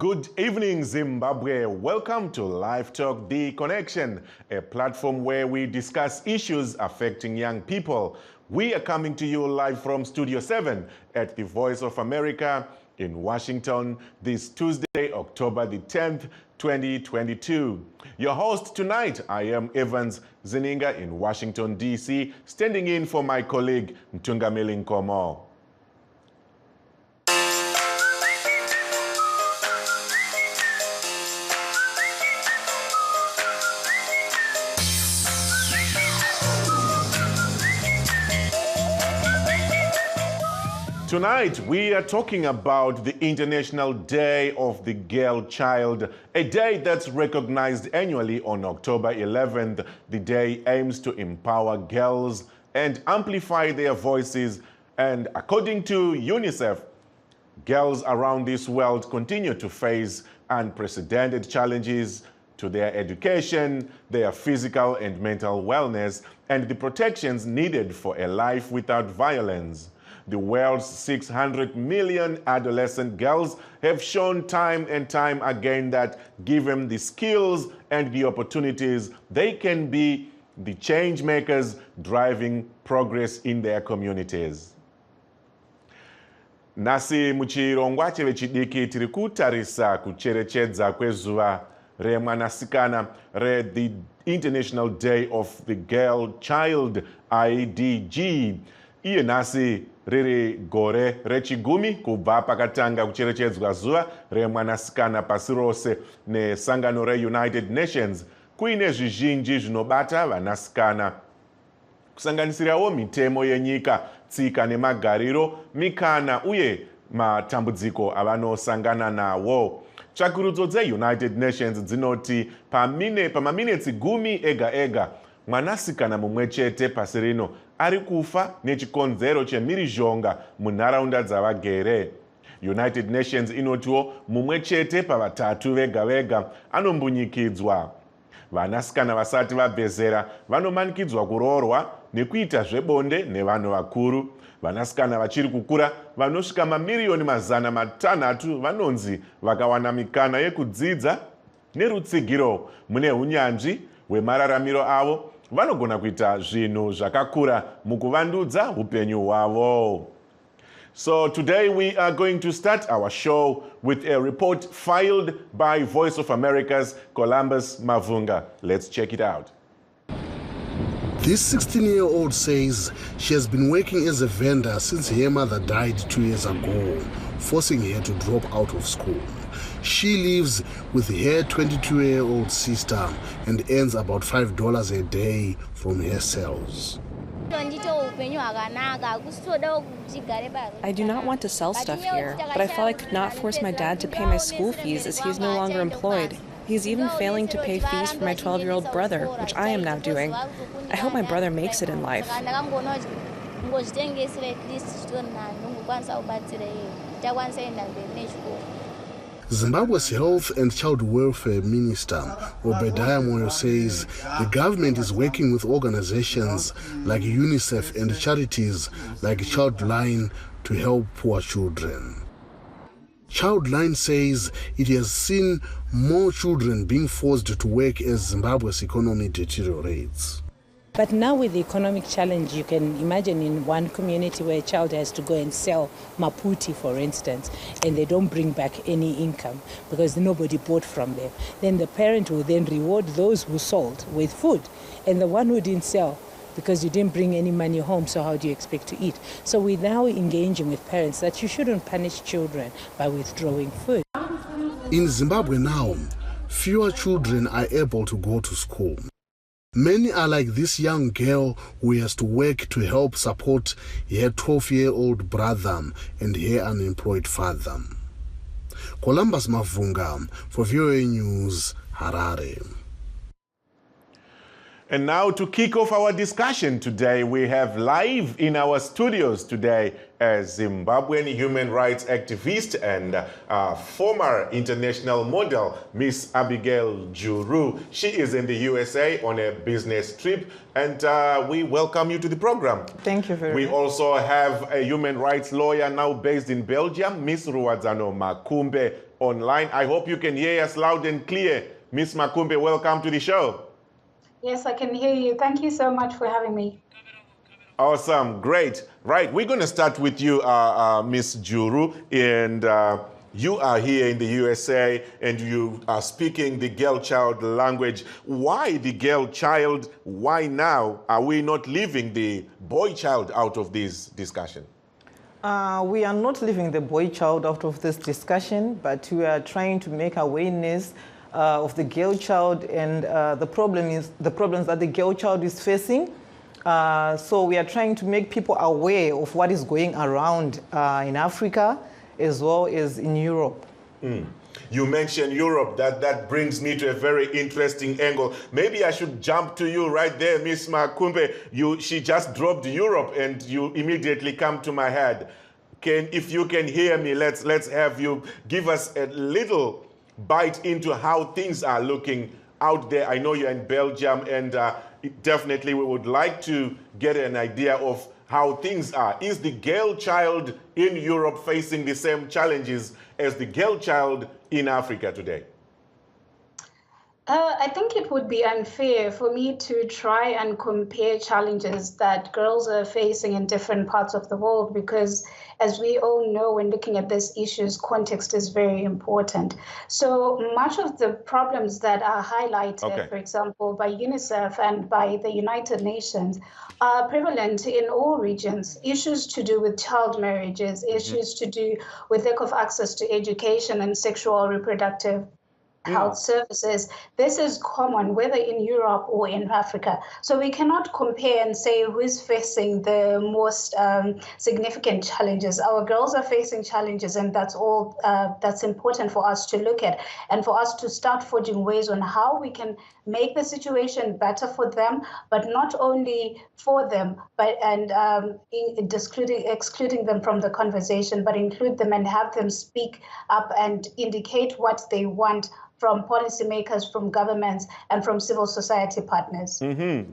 Good evening, Zimbabwe. Welcome to Livetalk, The Connection, a platform where we discuss issues affecting young people. We are coming to you live from Studio 7 at the Voice of America in Washington this Tuesday, October the 10th, 2022. Your host tonight, I am Evans Zininga in Washington, D.C., standing in for my colleague, Mtungameli Nkomo. Tonight, we are talking about the International Day of the Girl Child, a day that's recognized annually on October 11th. The day aims to empower girls and amplify their voices. And according to UNICEF, girls around this world continue to face unprecedented challenges to their education, their physical and mental wellness, and the protections needed for a life without violence. The world's 600 million adolescent girls have shown time and time again that given the skills and the opportunities, they can be the change makers driving progress in their communities. Nasi muchirongwa chevechidiki tiri kutarisa kucherechedza kwezuva remwanasikana the International Day of the Girl Child, IDG. Iye nasi riri gore rechigumi kubva pakatanga kucherechedzwa zuva remwanasikana pasi rose nesangano reUnited Nations. Kuine zvizhinji zvinobata vanasikana, kusanganisirawo mitemo yenyika, tsika nemagariro, mikana uye matambudziko avanosangana nawo. Tsvakurudzo dzeUnited Nations dzinoti pamaminitsi gumi ega ega mwanasikana mumwe chete pasi rino ari kufa nechikonzero chemhirizhonga munharaunda dzavagere. United Nations inotiwo mumwe chete pavatatu vega vega anombunyikidzwa. Vanasikana vasati vabve zera vanomanikidzwa kuroorwa nekuita zvebonde nevanhu vakuru. Vanasikana vachiri kukura vanosvika mamiliyoni 600 vanonzi vakawana mikana yekudzidza nerutsigiro mune unyanzvi hwemararamiro avo vanogona kuita zvinhu zvakakura mukuvandudza upenyu hwavo. So today we are going to start our show with a report filed by Voice of America's Columbus Mavunga. Let's check it out. This 16-year-old says she has been working as a vendor since her mother died 2 years ago, forcing her to drop out of school. She lives with her 22-year-old sister and earns about $5 a day from her sales. I do not want to sell stuff here, but I felt I could not force my dad to pay my school fees as he is no longer employed. He's even failing to pay fees for my 12-year-old brother, which I am now doing. I hope my brother makes it in life. Zimbabwe's Health and Child Welfare Minister, Obadiah Moyo, says the government is working with organizations like UNICEF and charities like Childline to help poor children. Childline says it has seen more children being forced to work as Zimbabwe's economy deteriorates. But now with the economic challenge, you can imagine in one community where a child has to go and sell maputi, for instance, and they don't bring back any income because nobody bought from them. Then the parent will then reward those who sold with food, and the one who didn't sell, because you didn't bring any money home, so how do you expect to eat? So we're now engaging with parents that you shouldn't punish children by withdrawing food. In Zimbabwe now, fewer children are able to go to school. Many are like this young girl who has to work to help support her 12-year-old brother and her unemployed father. Columbus Mavunga for VOA News, Harare. And now to kick off our discussion today, we have live in our studios today a Zimbabwean human rights activist and former international model, Miss Abigail Juru. She is in the USA on a business trip, and we welcome you to the program. Thank you very much. We also have a human rights lawyer now based in Belgium, Miss Ruwadzano Makumbe, online. I hope you can hear us loud and clear. Miss Makumbe, welcome to the show. Yes, I can hear you. Thank you so much for having me. Awesome, great. Right, we're going to start with you, Miss Juru, and you are here in the USA and you are speaking the girl-child language. Why the girl-child? Why now are we not leaving the boy-child out of this discussion? We are not leaving the boy-child out of this discussion, but we are trying to make awareness of the girl-child and the problems that the girl-child is facing. So we are trying to make people aware of what is going around in Africa as well as in Europe. You mentioned Europe. That brings me to a very interesting angle. Maybe I should jump to you right there, Miss Makumbe. She just dropped Europe and you immediately come to my head. If you can hear me, let's have you give us a little bite into how things are looking out there. I know you're in Belgium and definitely we would like to get an idea of how things are. Is the girl child in Europe facing the same challenges as the girl child in Africa today? I think it would be unfair for me to try and compare challenges that girls are facing in different parts of the world because, as we all know, when looking at these issues, context is very important. So much of the problems that are highlighted, for example, by UNICEF and by the United Nations are prevalent in all regions. Issues to do with child marriages, issues to do with lack of access to education and sexual reproductive health services. This is common, whether in Europe or in Africa. So we cannot compare and say who's facing the most significant challenges. Our girls are facing challenges, and that's all that's important for us to look at and for us to start forging ways on how we can make the situation better for them, but not only for them, but excluding them from the conversation, but include them and have them speak up and indicate what they want from policymakers, from governments, and from civil society partners.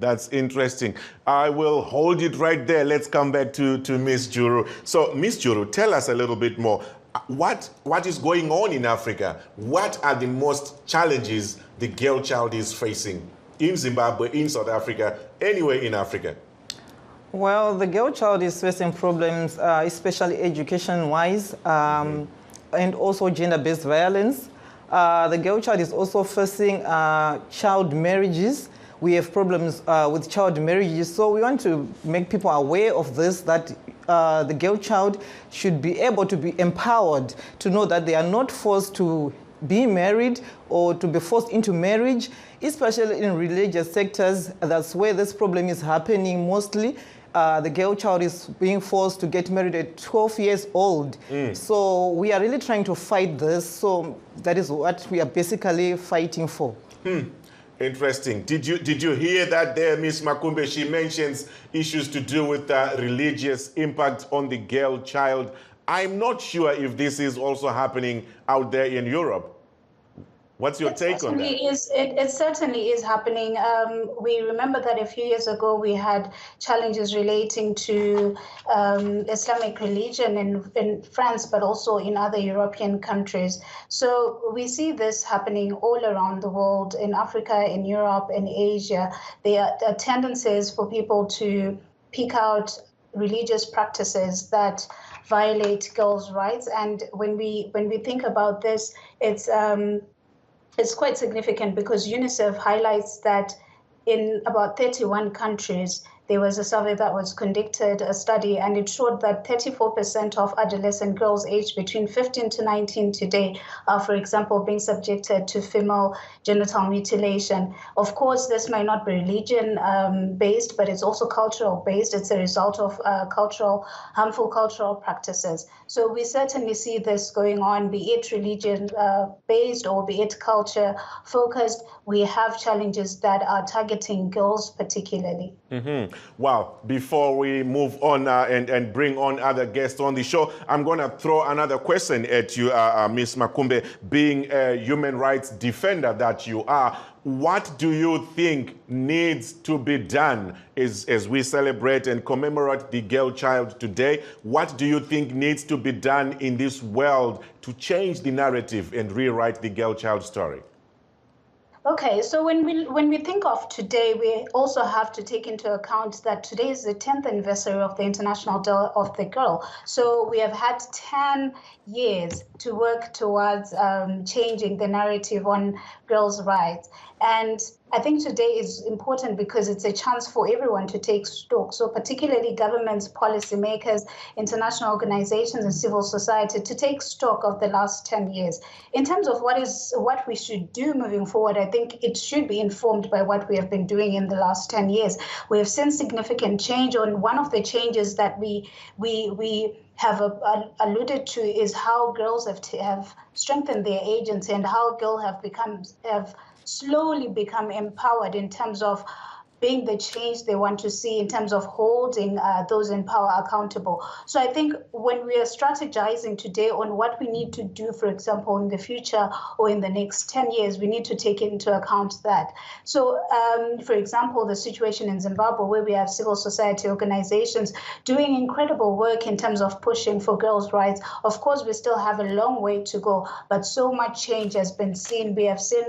That's interesting. I will hold it right there. Let's come back to Miss Juru. So, Miss Juru, tell us a little bit more. What is going on in Africa? What are the most challenges the girl child is facing in Zimbabwe, in South Africa, anywhere in Africa? Well, the girl child is facing problems, especially education-wise, and also gender-based violence. The girl child is also facing child marriages. We have problems with child marriages. So we want to make people aware of this, that the girl child should be able to be empowered to know that they are not forced to be married or to be forced into marriage, especially in religious sectors. That's where this problem is happening mostly. The girl child is being forced to get married at 12 years old. So we are really trying to fight this. So that is what we are basically fighting for. Interesting. Did you hear that there, Miss Makumbe? She mentions issues to do with religious impact on the girl child. I'm not sure if this is also happening out there in Europe. What's your take on that? It certainly is happening. We remember that a few years ago we had challenges relating to Islamic religion in France, but also in other European countries. So we see this happening all around the world, in Africa, in Europe, in Asia. There are tendencies for people to pick out religious practices that violate girls' rights. And when we think about this, it's quite significant because UNICEF highlights that in about 31 countries, there was a survey that was conducted, a study, and it showed that 34% of adolescent girls aged between 15 to 19 today are, for example, being subjected to female genital mutilation. Of course, this might not be religion-based, but it's also cultural-based. It's a result of harmful cultural practices. So we certainly see this going on, be it religion-based or be it culture-focused. We have challenges that are targeting girls particularly. Well, before we move on and bring on other guests on the show, I'm going to throw another question at you, Ms. Makumbe. Being a human rights defender that you are, what do you think needs to be done as we celebrate and commemorate the girl child today? What do you think needs to be done in this world to change the narrative and rewrite the girl child story? Okay, so when we think of today, we also have to take into account that today is the 10th anniversary of the International Day of the Girl. So we have had 10 years to work towards changing the narrative on girls' rights. And I think today is important because it's a chance for everyone to take stock. So particularly governments, policymakers, international organizations, and civil society to take stock of the last 10 years. In terms of what we should do moving forward, I think it should be informed by what we have been doing in the last 10 years. We have seen significant change. On one of the changes that we have alluded to is how girls have strengthened their agency and how girls have slowly become empowered in terms of being the change they want to see, in terms of holding those in power accountable. So I think when we are strategizing today on what we need to do, for example, in the future or in the next 10 years, we need to take into account that. So, for example, the situation in Zimbabwe, where we have civil society organizations doing incredible work in terms of pushing for girls' rights. Of course, we still have a long way to go, but so much change has been seen. We have seen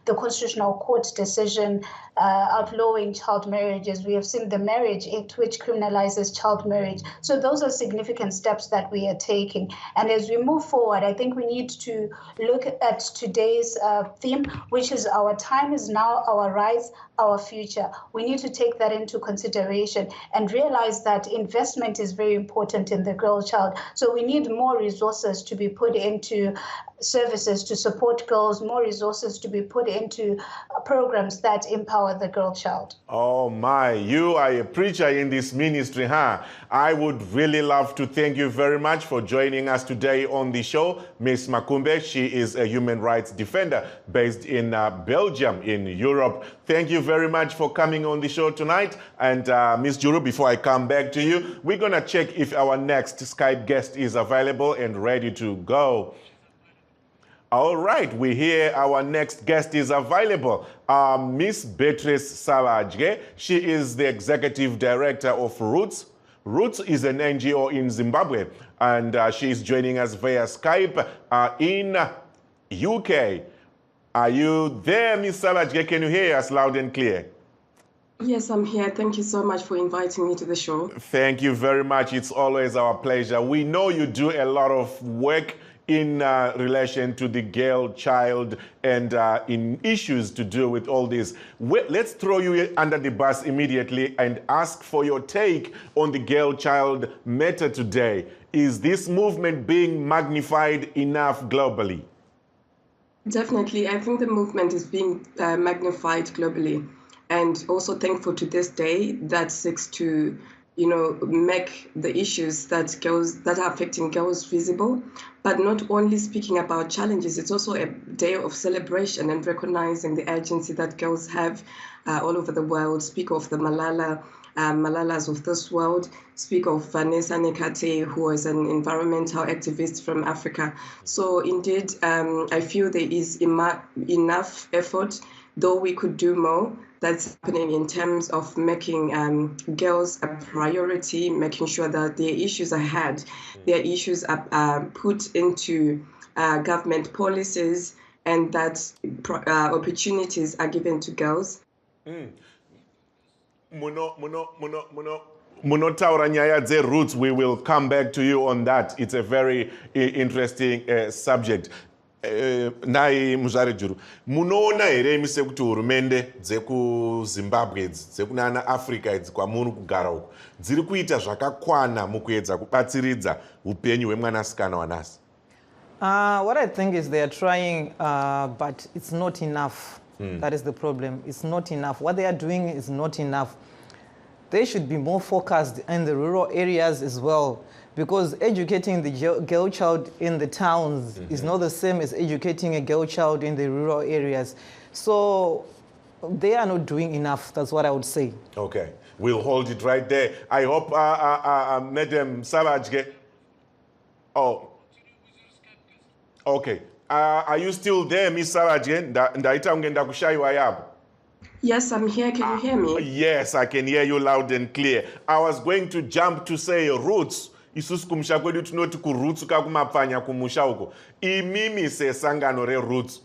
the Constitutional Court's decision outlawing child marriages. We have seen the Marriage Act, which criminalizes child marriage. So those are significant steps that we are taking. And as we move forward, I think we need to look at today's theme, which is our time is now, our rights, our future. We need to take that into consideration and realize that investment is very important in the girl child. So we need more resources to be put into services to support girls, more resources to be put into programs that empower the girl child. Oh my, you are a preacher in this ministry, huh? I would really love to thank you very much for joining us today on the show. Ms. Makumbe, she is a human rights defender based in Belgium, in Europe. Thank you very much for coming on the show tonight. And Ms. Juru, before I come back to you, we're gonna check if our next Skype guest is available and ready to go. All right, we hear our next guest is available. Miss Beatrice Savage. She is the executive director of Roots. Roots is an NGO in Zimbabwe, and she is joining us via Skype in UK. Are you there, Miss Savage? Can you hear us loud and clear? Yes, I'm here. Thank you so much for inviting me to the show. Thank you very much. It's always our pleasure. We know you do a lot of work in relation to the girl child and in issues to do with all this. Let's throw you under the bus immediately and ask for your take on the girl child matter today. Is this movement being magnified enough globally? Definitely. I think the movement is being magnified globally, and also thankful to this day that seeks to make the issues that are affecting girls visible, but not only speaking about challenges. It's also a day of celebration and recognizing the agency that girls have all over the world. Speak of the Malalas of this world. Speak of Vanessa Nekate, who is an environmental activist from Africa. So indeed, I feel there is enough effort, though we could do more. That's happening in terms of making girls a priority, making sure that their issues are had, their issues are put into government policies, and that opportunities are given to girls. Munotaura nyaya dze-roots, we will come back to you on that. It's a very interesting subject. Nai Muzare Juru, munoona here imi sekuti hurumende dzekuZimbabwe dzekunana Africa kwamuri kugara uku dziri kuita zvakakwana mukuedza kubatsiridza upenyu hwemwanasikana wanhasi? What I think is they are trying, but it's not enough. That is the problem. It's not enough. What they are doing is not enough. They should be more focused in the rural areas as well, because educating the girl child in the towns is not the same as educating a girl child in the rural areas. So they are not doing enough. That's what I would say. Okay. We'll hold it right there. I hope Madam Savage. Oh, okay. Are you still there, Miss Savage? Yes, I'm here. Can you hear me? Yes, I can hear you loud and clear. I was going to jump to say roots. Isusu kumusha kwedu tinoti kuroots kakumapfanya kumusha uko. Imimi sesangano re-roots.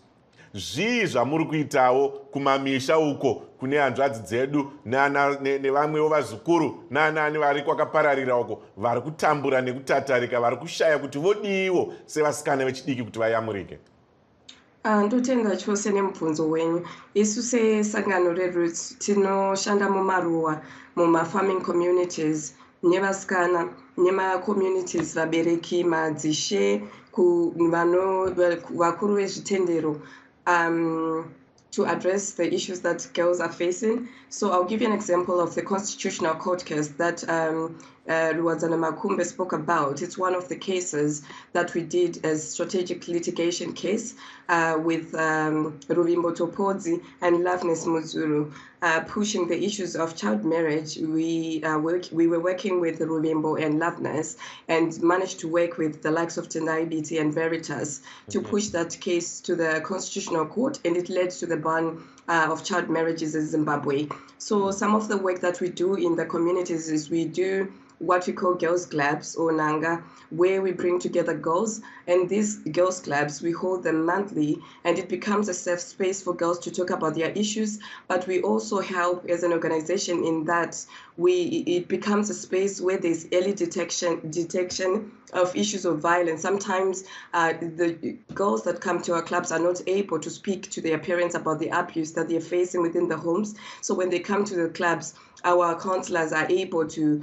Zvii zvamuri kuitawo kumamisha uko kune hanzvadzi dzedu nevamwewo vazukuru naanani vari kwakapararira uko vari kutambura nekutatarika vari kushaya kuti vodiiwo sevasikana vechidiki kuti vayamurike. Ndotenda chose nemubvunzo wenyu. Isu sesangano re-roots tinoshanda mumaruwa muma-farming communities nevasikana nema-communities vabereki madzishe vakuru vezvitendero to address the issues that girls are facing. So I'll give you an example of the constitutional court case that Ruwadzana Makumbe spoke about. It's one of the cases that we did as strategic litigation case with Ruvimbo Topodzi and Loveness Muzuru, pushing the issues of child marriage. We were working with Ruvimbo and Loveness and managed to work with the likes of Tendai BT and Veritas to push that case to the Constitutional Court, and it led to the ban of child marriages in Zimbabwe. So some of the work that we do in the communities is we do what we call girls clubs or nanga, where we bring together girls, and these girls clubs, we hold them monthly, and it becomes a safe space for girls to talk about their issues, but we also help as an organization in that it becomes a space where there's early detection of issues of violence. Sometimes the girls that come to our clubs are not able to speak to their parents about the abuse that they're facing within the homes. So when they come to the clubs, our counselors are able to,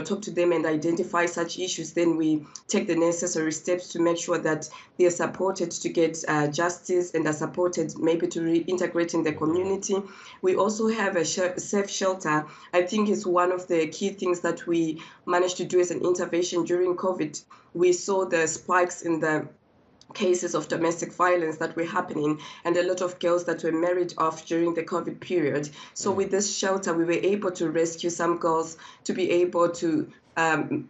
talk to them and identify such issues. Then we take the necessary steps to make sure that they are supported to get justice and are supported maybe to reintegrate in the community. We also have a safe shelter. I think it's one of the key things that we managed to do as an intervention during COVID. We saw the spikes in the cases of domestic violence that were happening and a lot of girls that were married off during the COVID period. So with this shelter, we were able to rescue some girls to be able to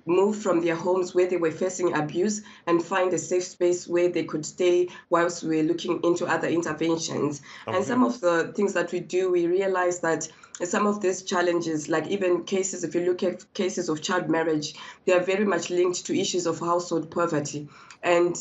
move from their homes where they were facing abuse and find a safe space where they could stay whilst we were looking into other interventions. Okay. And some of the things that we do, we realize that some of these challenges, like even cases, if you look at cases of child marriage, they are very much linked to issues of household poverty. And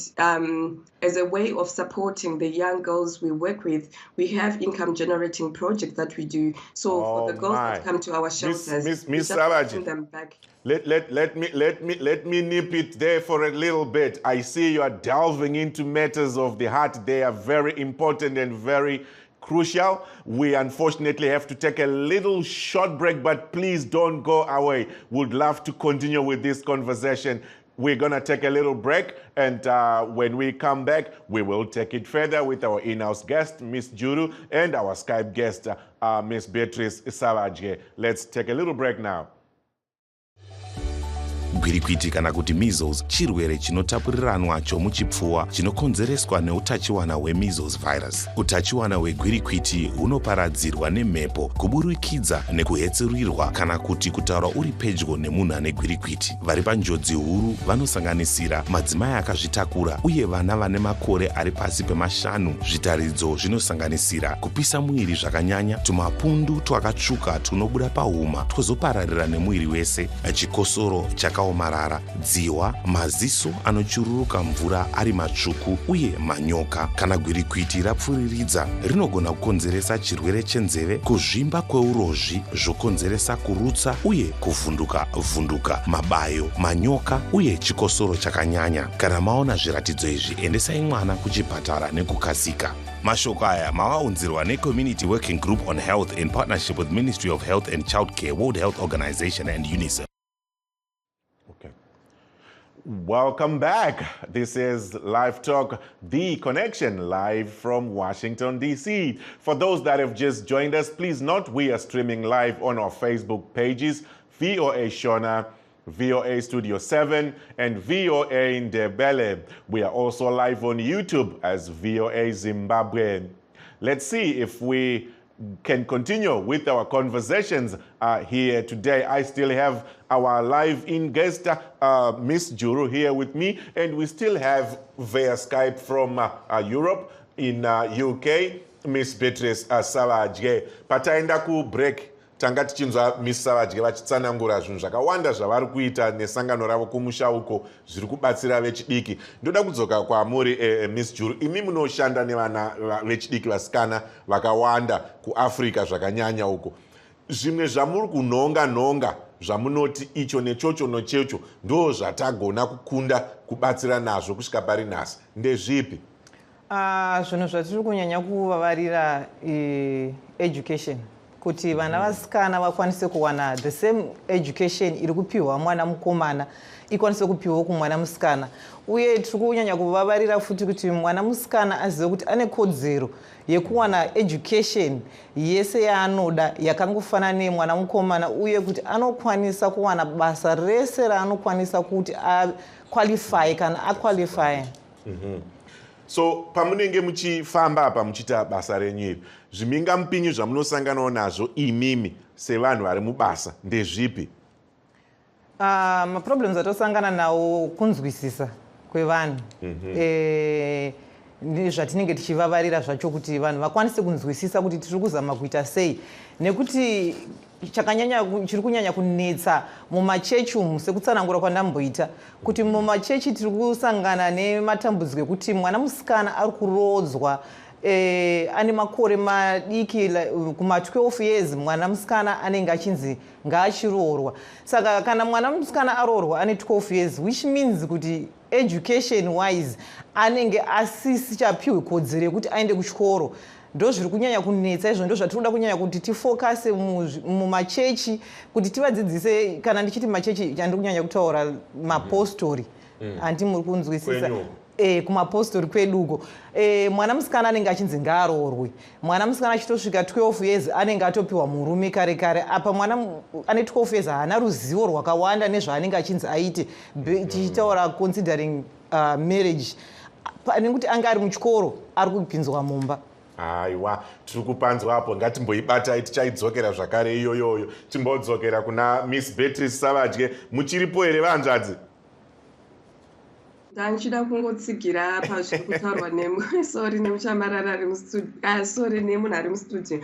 as a way of supporting the young girls we work with, we have income generating projects that we do. So for the girls that come to our shelters, Miss Savage, them back. Let me nip it there for a little bit. I see you are delving into matters of the heart. They are very important and very crucial. We unfortunately have to take a little short break, but please don't go away. Would love to continue with this conversation. We're going to take a little break, and when we come back, we will take it further with our in-house guest, Miss Juru, and our Skype guest, Miss Beatrice Savage. Let's take a little break now. Gwirikwiti kana kuti measles chirwere chinotapuriranwa chomuchipfuwa chinokonzereswa neutachiwana hwemeasles virus. Utachiwana hwegwirikwiti hunoparadzirwa nemhepo, kuburikidza nekuhetserurirwa kana kuti kutaura uri pedyo nemunhu ane gwirikwiti. Vari panjodzi huru vanosanganisira madzimai akazvitakura uye vana vane makore ari pasi pemashanu. Zvitaridzo zvinosanganisira kupisa mwiri zvakanyanya, tumapundu twakatsvuka tunobuda pahuma twozopararira nemwiri wese, chikosoro chakaomarara, dziwa, maziso anochururuka mvura ari matsvuku uye manyoka. Kana gwirikwiti rapfuriridza, rinogona kukonzeresa chirwere chenzeve, kuzvimba kweurozvi zvokonzeresa kurutsa uye kuvhunduka, mabayo, manyoka uye chikosoro chakanyanya. Kana maona zviratidzo izvi, endesai mwana kuchipatara nekukasika. Mashoko aya mavaunzirwa neCommunity Working Group on Health in partnership with Ministry of Health and Child Care, World Health Organization and UNICEF. Welcome back. This is Live Talk, The Connection, live from Washington, D.C. For those that have just joined us, please note we are streaming live on our Facebook pages, VOA Shona, VOA Studio 7, and VOA Ndebele. We are also live on YouTube as VOA Zimbabwe. Let's see if we can continue with our conversations here today. I still have our live-in guest, Miss Juru, here with me, and we still have via Skype from Europe, in UK, Miss Beatrice Savage. Pataenda ku break, tanga tichinzwa Miss Savage vachitsanangura zvinhu zvakawanda zvavari kuita nesangano ravo kumusha uko zviri kubatsira vechidiki. Ndoda kudzoka kwamuri Miss Juru, imi munoshanda nevana vechidiki vasikana vakawanda kuAfrica zvakanyanya uko. Zvimwe zvamuri kunonga zvamunoti icho nechocho nochecho ndo zvatagona kukunda kubatsira nazvo kusvika pari nhasi ndezvipi? Zvinhu zvatiri kunyanya kuvavarira education, kuti vana vasikana vakwanise kuwana the same education iri kupiwa mwana mukomana ikwanise kupiwa kumwana musikana. Uye tiri kunyanya kuvavarira futi kuti mwana musikana azive kuti ane kodzero yekuwana education yese yaanoda yakangofanana nemwana mukomana, uye kuti anokwanisa kuwana basa rese raanokwanisa kuti aqualify kana aqualify. So pamunenge muchifamba apa muchita basa renyu iri, zvimingamupinyu zvamunosanganawo nazvo imimi sevanhu vari mubasa ndezvipi? Maproblems atosangana nawo kunzwisisa kwevanhu. Zvatinenge tichivavarira zvacho kuti vanhu vakwanise kunzwisisa kuti tiri kuzama kuita sei, nekuti chiri kunyanya kunetsa mumachechi umu sekutsanangura kwandamboita kuti mumachechi tiri kusangana nematambudziko ekuti mwana musikana ari kurodzwa ane makore madiki kuma 12 years mwana musikana anenge achinzi ngaachiroorwa. Saka kana mwana musikana aroorwa ane 12 years, which means kuti education wise anenge asisichapiwe kodzero yekuti aende kuchikoro. Ndo zviri kunyanya kunetsa izvo, ndo zvatinoda kunyanya kuti tifokase mumachechi kuti tivadzidzise. Kana ndichiti machechi chandiri kunyanya kutaura mapostori, handi muri kunzwisisa. Kumapostori kweduko mwana musikana anenge achinzi ngaaroorwe. Mwana musikana achitosvika 12 years anenge atopiwa murume kare kare. Apa mwana ane 12 years haana ruzivo rwakawanda nezvaanenge achinzi aite, tichitaura considering marriage, nekuti anga ari muchikoro ari kupinzwa mumba. Aiwa, tiri kupanzwa apo, ngatimboibatai, tichaidzokera zvakare iyoyoyo. Timbodzokera kuna Miss Beatrice Savage. Muchiripo here vanzvadzi? Ndanchida kungotsigira pazviri kutaurwa sorry nemuchamarara ari mustudio, sorry nemunhu ari mustudio,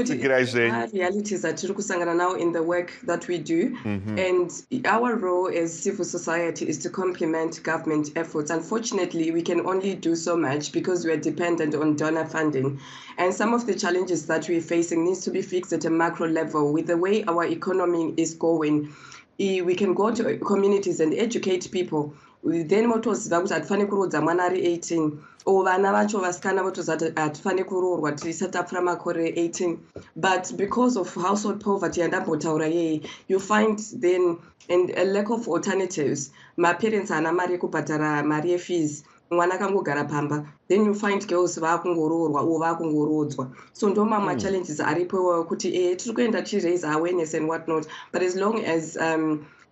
tsigirai zvenyu. Realities atiri kusangana nawo in the work that we do, and our role as civil society is to complement government efforts. Unfortunately, we can only do so much because we are dependent on donor funding, and some of the challenges that we're facing needs to be fixed at a macro level. With the way our economy is going, we can go to communities and educate people. Then votoziva kuti hatifani kurodza mwana ari 18, o vana vacho vasikana votoziva kuti hatifani kuroorwa tisati apfuura makore 18. But because of household poverty yandambotaura yei, you find then and a lack of alternatives. Maparents haana mari yekubhadhara mari yefees, mwana akangogara pamba. Then you find girls vaakungoroorwa o vaakungorodzwa. So ndo mamwe challenges aripo kuti tiri kuenda tichiraise awareness and what not. But as long as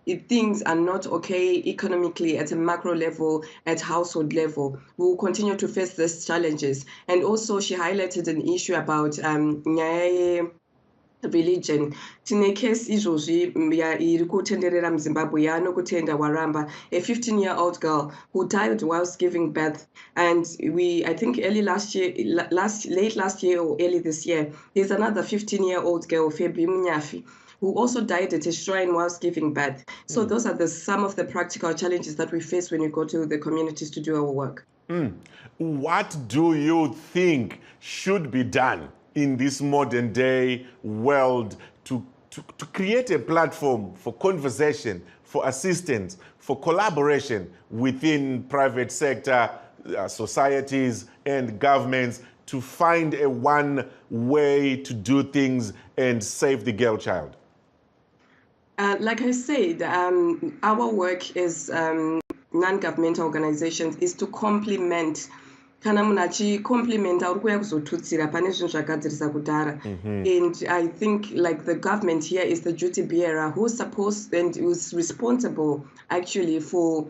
if things are not okay economically at a macro level, at household level, we will continue to face these challenges. And also she highlighted an issue about religion. Tine case izvozvi iri kutenderera muZimbabwe yaanokutenda waramba, a 15-year-old girl who died whilst giving birth. And I think late last year or early this year, there's another 15-year-old girl, Febi Munyafi, who also died at a shrine whilst giving birth. So those are some of the practical challenges that we face when we go to the communities to do our work. What do you think should be done in this modern day world to create a platform for conversation, for assistance, for collaboration within private sector, societies and governments to find a one way to do things and save the girl child? Like I said, our work as non-governmental organizations is to complement kana munhu achicomplimenta uri kuuya kuzotutsira pane zvinhu zvagadzirisa kudhara. And I think like the government here is the duty bearer who's supposed and who's responsible actually for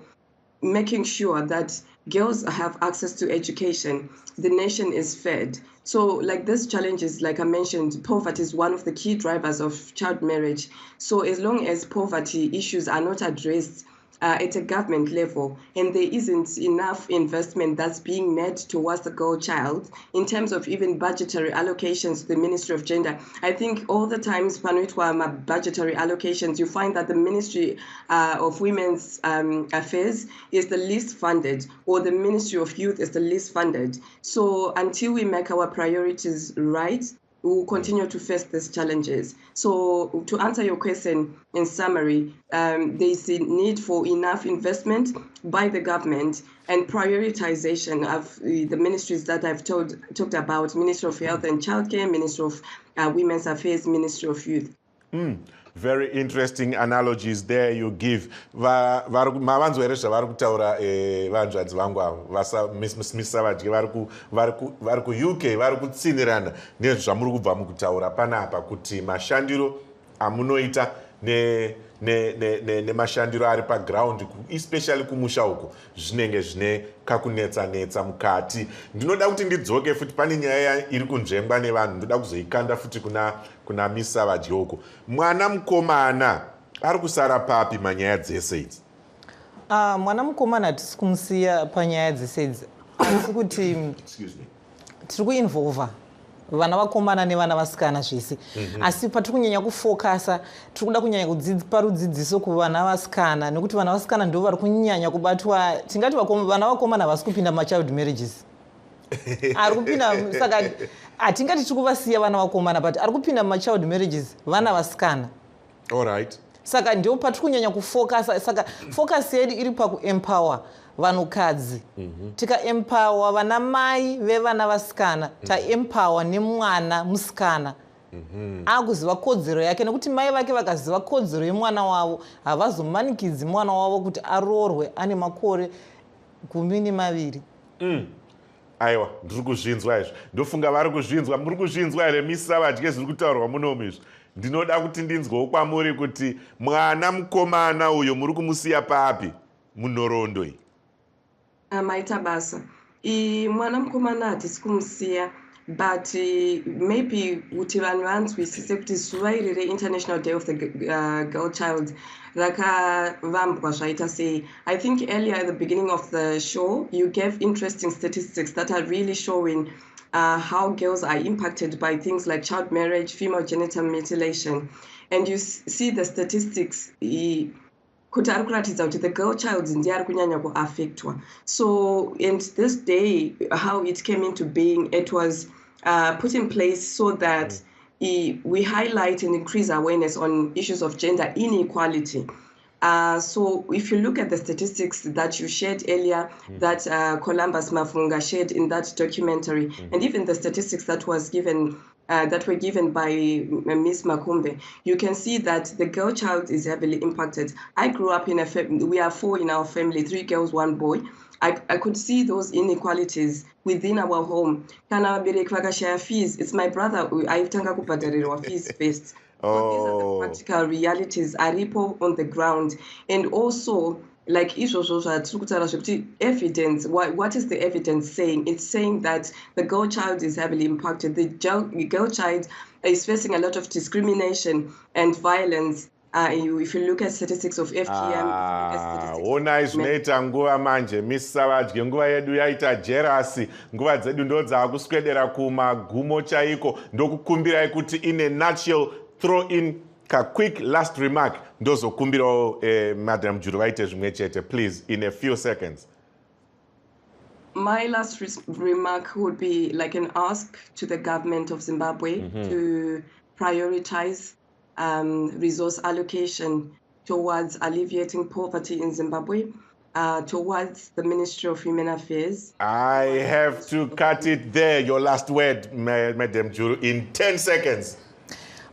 making sure that girls have access to education, the nation is fed. So like these challenges, like I mentioned, poverty is one of the key drivers of child marriage. So as long as poverty issues are not addressed at a government level, and there isn't enough investment that's being made towards the girl child in terms of even budgetary allocations to the Ministry of Gender. I think all the times Panuitwa budgetary allocations, you find that the Ministry of Women's Affairs is the least funded, or the Ministry of Youth is the least funded. So until we make our priorities right, we will continue to face these challenges. So to answer your question in summary, there is a need for enough investment by the government and prioritization of the ministries that I've talked about: Ministry of Health and Childcare, Ministry of Women's Affairs, Ministry of Youth. Very interesting analogies there you give. Mavanzweresha vari kutaura vanzvadzi vangu avo vasamisa vadye vari ku-UK vari kutsinirana nezvamuri kubva mukutaura panapa kuti mashandiro amunoita nemashandiro ari paground, especially kumusha uko, zvinenge zvine kakunetsa mukati. Ndinoda kuti ndidzoke futi pane nyaya iri kunzvengwa nevanhu, ndoda kuzoikanda futi kuna misa vadye uko. Mwana mukomana ari kusara papi manyaya dzese idzi? Mwana mukomana hatisi kumusiya panyaya dzese idzi, asi kuti tiri kuinvolva vana vakomana nevana vasikana zvese. Asi patiri kunyanya kufokasa, tiri kuda kunyanya kudzipa rudzidziso kuvana vasikana, nekuti vana vasikana ndo vari kunyanya kubatwa. Tingati vana vakomana havasi kupinda machild marriages. Ari kupinda, saka hatingati tiri kuvasiya vana vakomana, but ari kupinda machild marriages vana vasikana. All right. Saka ndio patiri kunyanya kufokasa. Saka focus yedu iri pakuempower vanhukadzi. Tikaempower vana mai vevana vasikana, taempower nemwana musikana. Akuziva kodzero yake, nekuti mai vake vakaziva kodzero yemwana wavo havazomanikidzi mwana wavo kuti aroorwe ane makore 12. Aiwa, ndiri kuzvinzwa izvi. Ndofunga vari kuzvinzwa. Muri kuzvinzwa here misa vadye zviri kutaurwa munomu izvi? Ndinoda kuti ndinzwewo kwamuri kuti mwana mukomana uyo muri kumusiya papi munhoroondo iyi? Maita basa. Mwana mukomana hatisi kumusiya, but maybe kuti vanhu vanzwisise kuti zuva iri re-International Day of the Girl Child rakavambwa zvaita sei. I think earlier at the beginning of the show, you gave interesting statistics that are really showing how girls are impacted by things like child marriage, female genital mutilation. And you see the statistics, kuti ari kuratidza kuti the girl child ndiye ari kunyanya kuaffectwa. So, and this day, how it came into being, it was put in place so that we highlight and increase awareness on issues of gender inequality. So if you look at the statistics that you shared earlier, that Columbus Mafunga shared in that documentary, and even the statistics that was given that were given by Ms. Makumbe, you can see that the girl child is heavily impacted. I grew up in a family, we are 4 in our family, 3 girls, 1 boy. I could see those inequalities within our home. Kana vabereki vakashaya fees, it's my brother aitanga kubhadharirwa fees first. So these are the practical realities aripo on the ground. And also, like evidence, what is the evidence saying? It's saying that the girl child is heavily impacted. The girl child is facing a lot of discrimination and violence. If you look at statistics of FGM, ona zvinoita nguva manje misa vadye, nguva yedu yaita jerasi, nguva dzedu ndo dzakuswedera kumagumo chaiko. Ndokukumbirai kuti in a nutshell, throw in a quick last remark. Ndozokumbirawo Madam Juru vaite zvimwe chete, please, in a few seconds. My last remark would be like an ask to the government of Zimbabwe to prioritize resource allocation towards alleviating poverty in Zimbabwe, towards the Ministry of Human Affairs. I have to cut it there. Your last word, Madam Juru, in 10 seconds.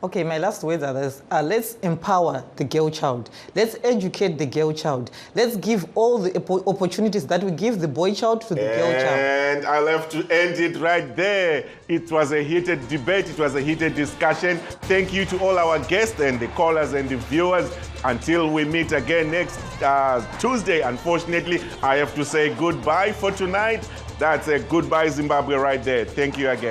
Okay, my last words are this. Let's empower the girl child. Let's educate the girl child. Let's give all the opportunities that we give the boy child to the girl child. And I'll have to end it right there. It was a heated debate. It was a heated discussion. Thank you to all our guests and the callers and the viewers. Until we meet again next Tuesday, unfortunately, I have to say goodbye for tonight. That's a goodbye Zimbabwe right there. Thank you again.